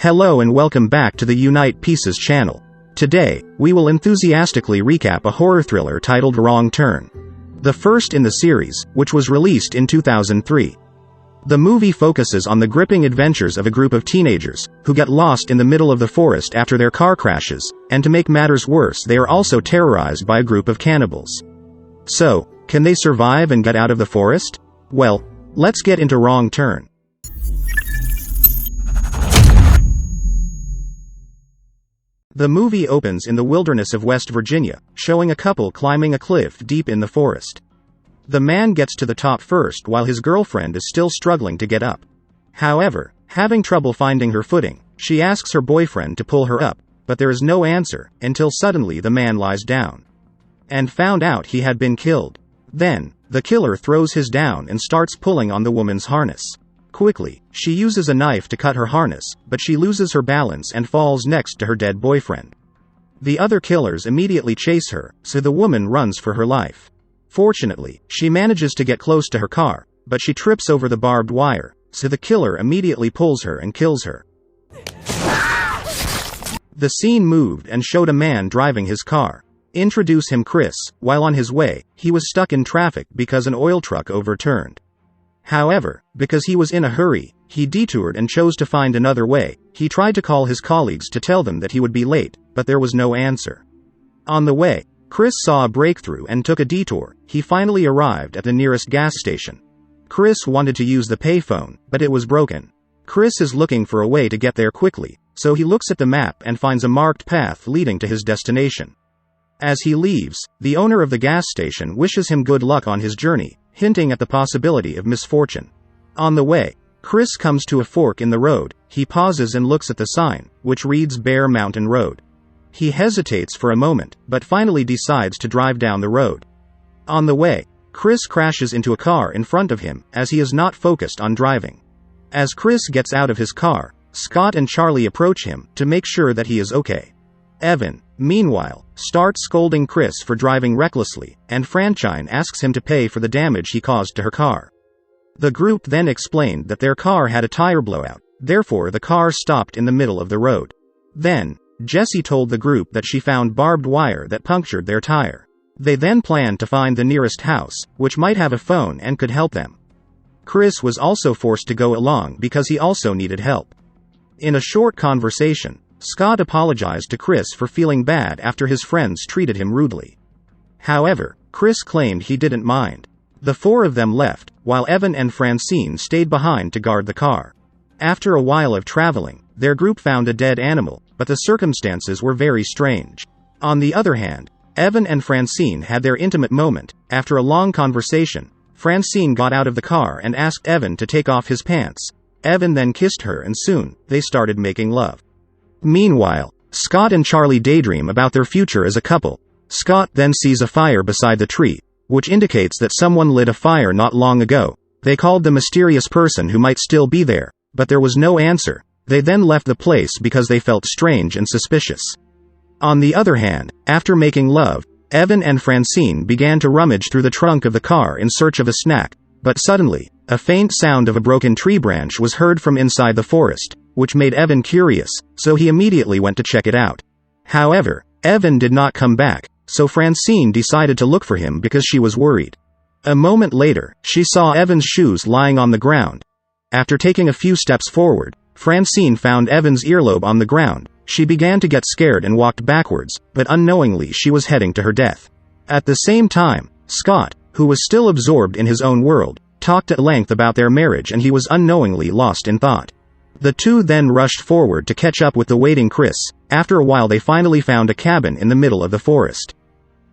Hello and welcome back to the Unite Pieces channel. Today, we will enthusiastically recap a horror thriller titled Wrong Turn, the first in the series, which was released in 2003. The movie focuses on the gripping adventures of a group of teenagers, who get lost in the middle of the forest after their car crashes, and to make matters worse they are also terrorized by a group of cannibals. So, can they survive and get out of the forest? Well, let's get into Wrong Turn. The movie opens in the wilderness of West Virginia, showing a couple climbing a cliff deep in the forest. The man gets to the top first while his girlfriend is still struggling to get up. However, having trouble finding her footing, she asks her boyfriend to pull her up, but there is no answer, until suddenly the man lies down and found out he had been killed. Then, the killer throws his down and starts pulling on the woman's harness. Quickly, she uses a knife to cut her harness, but she loses her balance and falls next to her dead boyfriend. The other killers immediately chase her, so the woman runs for her life. Fortunately, she manages to get close to her car, but she trips over the barbed wire, so the killer immediately pulls her and kills her. The scene moved and showed a man driving his car. Introduce him Chris. While on his way, he was stuck in traffic because an oil truck overturned. However, because he was in a hurry, he detoured and chose to find another way. He tried to call his colleagues to tell them that he would be late, but there was no answer. On the way, Chris saw a breakthrough and took a detour. He finally arrived at the nearest gas station. Chris wanted to use the payphone, but it was broken. Chris is looking for a way to get there quickly, so he looks at the map and finds a marked path leading to his destination. As he leaves, the owner of the gas station wishes him good luck on his journey, hinting at the possibility of misfortune. On the way, Chris comes to a fork in the road. He pauses and looks at the sign, which reads Bear Mountain Road. He hesitates for a moment, but finally decides to drive down the road. On the way, Chris crashes into a car in front of him, as he is not focused on driving. As Chris gets out of his car, Scott and Charlie approach him, to make sure that he is okay. Evan, meanwhile, starts scolding Chris for driving recklessly, and Francine asks him to pay for the damage he caused to her car. The group then explained that their car had a tire blowout, therefore the car stopped in the middle of the road. Then, Jessie told the group that she found barbed wire that punctured their tire. They then planned to find the nearest house, which might have a phone and could help them. Chris was also forced to go along because he also needed help. In a short conversation, Scott apologized to Chris for feeling bad after his friends treated him rudely. However, Chris claimed he didn't mind. The four of them left, while Evan and Francine stayed behind to guard the car. After a while of traveling, their group found a dead animal, but the circumstances were very strange. On the other hand, Evan and Francine had their intimate moment. After a long conversation, Francine got out of the car and asked Evan to take off his pants. Evan then kissed her and soon, they started making love. Meanwhile, Scott and Charlie daydream about their future as a couple. Scott then sees a fire beside the tree, which indicates that someone lit a fire not long ago. They called the mysterious person who might still be there, but there was no answer. They then left the place because they felt strange and suspicious. On the other hand, after making love, Evan and Francine began to rummage through the trunk of the car in search of a snack, but suddenly, a faint sound of a broken tree branch was heard from inside the forest, which made Evan curious, so he immediately went to check it out. However, Evan did not come back, so Francine decided to look for him because she was worried. A moment later, she saw Evan's shoes lying on the ground. After taking a few steps forward, Francine found Evan's earlobe on the ground. She began to get scared and walked backwards, but unknowingly she was heading to her death. At the same time, Scott, who was still absorbed in his own world, talked at length about their marriage and he was unknowingly lost in thought. The two then rushed forward to catch up with the waiting Chris. After a while they finally found a cabin in the middle of the forest.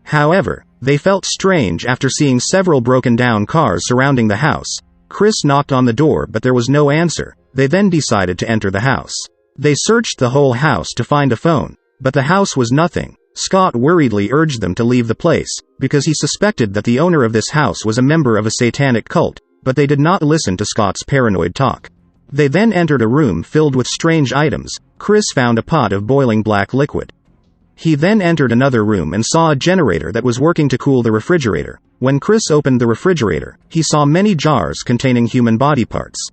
However, they felt strange after seeing several broken down cars surrounding the house. Chris knocked on the door but there was no answer. They then decided to enter the house. They searched the whole house to find a phone, but the house was nothing. Scott worriedly urged them to leave the place, because he suspected that the owner of this house was a member of a satanic cult, but they did not listen to Scott's paranoid talk. They then entered a room filled with strange items. Chris found a pot of boiling black liquid. He then entered another room and saw a generator that was working to cool the refrigerator. When Chris opened the refrigerator, he saw many jars containing human body parts.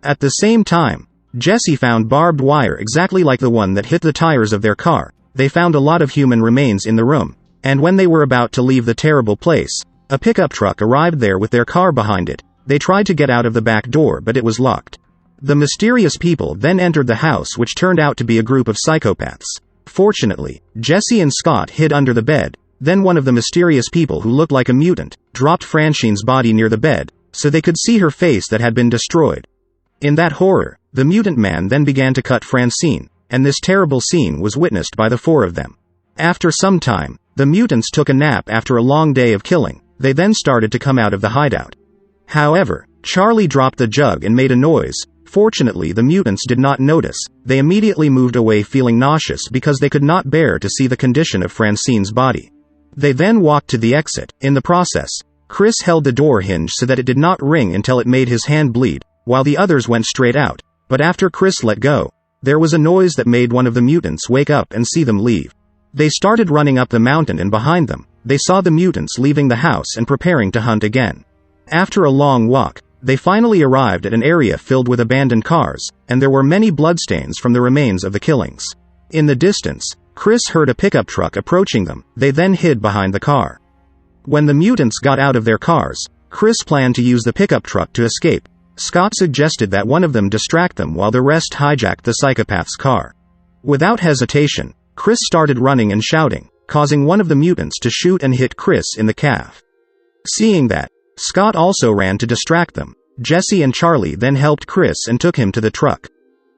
At the same time, Jesse found barbed wire exactly like the one that hit the tires of their car. They found a lot of human remains in the room. And when they were about to leave the terrible place, a pickup truck arrived there with their car behind it. They tried to get out of the back door, but it was locked. The mysterious people then entered the house, which turned out to be a group of psychopaths. Fortunately, Jesse and Scott hid under the bed. Then one of the mysterious people, who looked like a mutant, dropped Francine's body near the bed, so they could see her face that had been destroyed. In that horror, the mutant man then began to cut Francine, and this terrible scene was witnessed by the four of them. After some time, the mutants took a nap after a long day of killing. They then started to come out of the hideout. However, Charlie dropped the jug and made a noise. Fortunately, the mutants did not notice. They immediately moved away feeling nauseous because they could not bear to see the condition of Francine's body. They then walked to the exit. In the process, Chris held the door hinge so that it did not ring until it made his hand bleed, while the others went straight out. But after Chris let go, there was a noise that made one of the mutants wake up and see them leave. They started running up the mountain, and behind them, they saw the mutants leaving the house and preparing to hunt again. After a long walk, they finally arrived at an area filled with abandoned cars, and there were many bloodstains from the remains of the killings. In the distance, Chris heard a pickup truck approaching them. They then hid behind the car. When the mutants got out of their cars, Chris planned to use the pickup truck to escape. Scott suggested that one of them distract them while the rest hijacked the psychopath's car. Without hesitation, Chris started running and shouting, causing one of the mutants to shoot and hit Chris in the calf. Seeing that, Scott also ran to distract them. Jesse and Charlie then helped Chris and took him to the truck.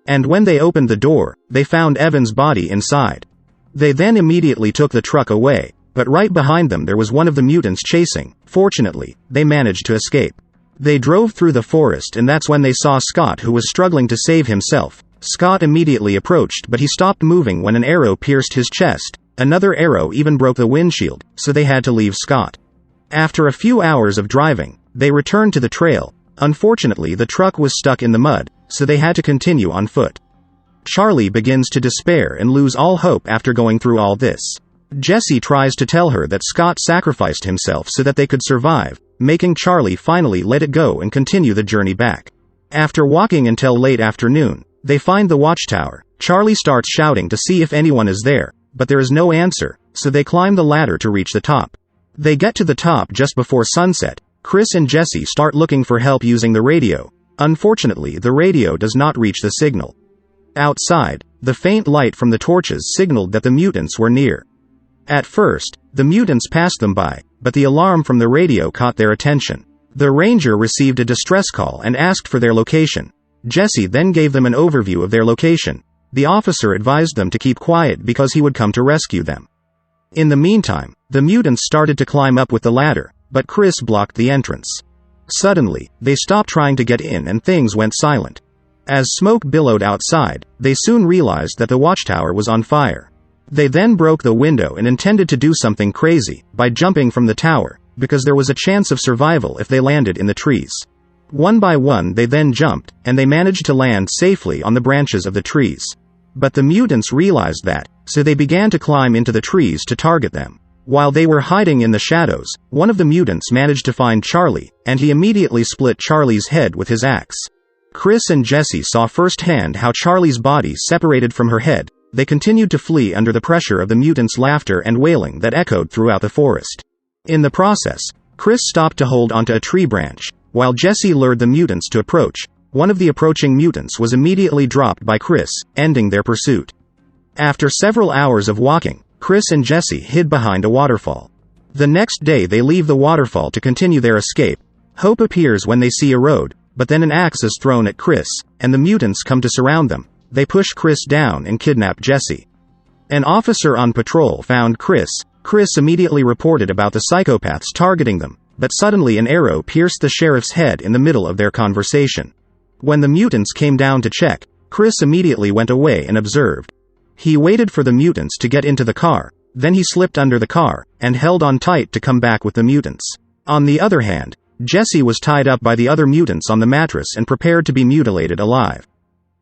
And when they opened the door, they found Evan's body inside. They then immediately took the truck away, but right behind them there was one of the mutants chasing. Fortunately, they managed to escape. They drove through the forest, and that's when they saw Scott, who was struggling to save himself. Scott immediately approached, but he stopped moving when an arrow pierced his chest. Another arrow even broke the windshield, so they had to leave Scott. After a few hours of driving, they returned to the trail. Unfortunately, the truck was stuck in the mud, so they had to continue on foot. Charlie begins to despair and lose all hope after going through all this. Jesse tries to tell her that Scott sacrificed himself so that they could survive, making Charlie finally let it go and continue the journey back. After walking until late afternoon, they find the watchtower. Charlie starts shouting to see if anyone is there, but there is no answer, so they climb the ladder to reach the top. They get to the top just before sunset. Chris and Jesse start looking for help using the radio. Unfortunately, the radio does not reach the signal. Outside, the faint light from the torches signaled that the mutants were near. At first, the mutants passed them by, but the alarm from the radio caught their attention. The ranger received a distress call and asked for their location. Jesse then gave them an overview of their location. The officer advised them to keep quiet because he would come to rescue them. In the meantime, the mutants started to climb up with the ladder, but Chris blocked the entrance. Suddenly, they stopped trying to get in and things went silent. As smoke billowed outside, they soon realized that the watchtower was on fire. They then broke the window and intended to do something crazy by jumping from the tower, because there was a chance of survival if they landed in the trees. One by one they then jumped, and they managed to land safely on the branches of the trees. But the mutants realized that, so they began to climb into the trees to target them. While they were hiding in the shadows, one of the mutants managed to find Charlie, and he immediately split Charlie's head with his axe. Chris and Jesse saw firsthand how Charlie's body separated from her head. They continued to flee under the pressure of the mutants' laughter and wailing that echoed throughout the forest. In the process, Chris stopped to hold onto a tree branch, while Jesse lured the mutants to approach. One of the approaching mutants was immediately dropped by Chris, ending their pursuit. After several hours of walking, Chris and Jesse hid behind a waterfall. The next day they leave the waterfall to continue their escape. Hope appears when they see a road, but then an axe is thrown at Chris, and the mutants come to surround them. They push Chris down and kidnap Jesse. An officer on patrol found Chris. Chris immediately reported about the psychopaths targeting them, but suddenly an arrow pierced the sheriff's head in the middle of their conversation. When the mutants came down to check, Chris immediately went away and observed. He waited for the mutants to get into the car, then he slipped under the car, and held on tight to come back with the mutants. On the other hand, Jesse was tied up by the other mutants on the mattress and prepared to be mutilated alive.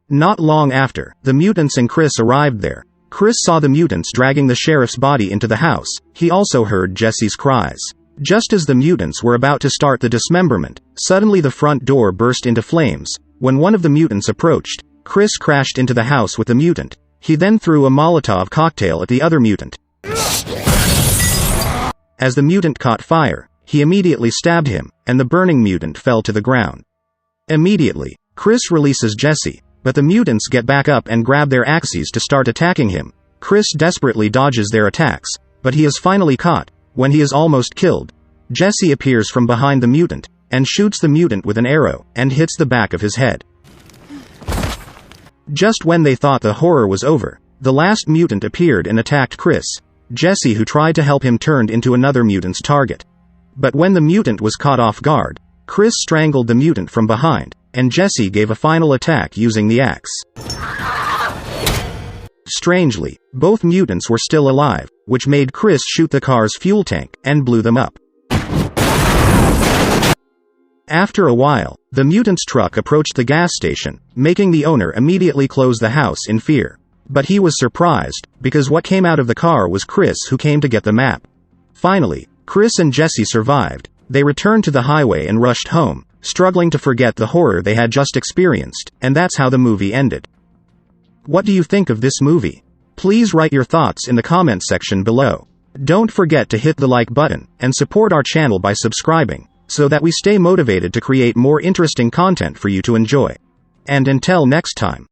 Not long after, the mutants and Chris arrived there. Chris saw the mutants dragging the sheriff's body into the house. He also heard Jesse's cries. Just as the mutants were about to start the dismemberment, suddenly the front door burst into flames. When one of the mutants approached, Chris crashed into the house with the mutant. He then threw a Molotov cocktail at the other mutant. As the mutant caught fire, he immediately stabbed him, and the burning mutant fell to the ground. Immediately, Chris releases Jesse, but the mutants get back up and grab their axes to start attacking him. Chris desperately dodges their attacks, but he is finally caught. When he is almost killed, Jesse appears from behind the mutant, and shoots the mutant with an arrow, and hits the back of his head. Just when they thought the horror was over, the last mutant appeared and attacked Chris. Jesse, who tried to help him, turned into another mutant's target. But when the mutant was caught off guard, Chris strangled the mutant from behind, and Jesse gave a final attack using the axe. Strangely, both mutants were still alive, which made Chris shoot the car's fuel tank, and blew them up. After a while, the mutant's truck approached the gas station, making the owner immediately close the house in fear. But he was surprised, because what came out of the car was Chris, who came to get the map. Finally, Chris and Jesse survived. They returned to the highway and rushed home, struggling to forget the horror they had just experienced, and that's how the movie ended. What do you think of this movie? Please write your thoughts in the comment section below. Don't forget to hit the like button, and support our channel by subscribing, so that we stay motivated to create more interesting content for you to enjoy. And until next time.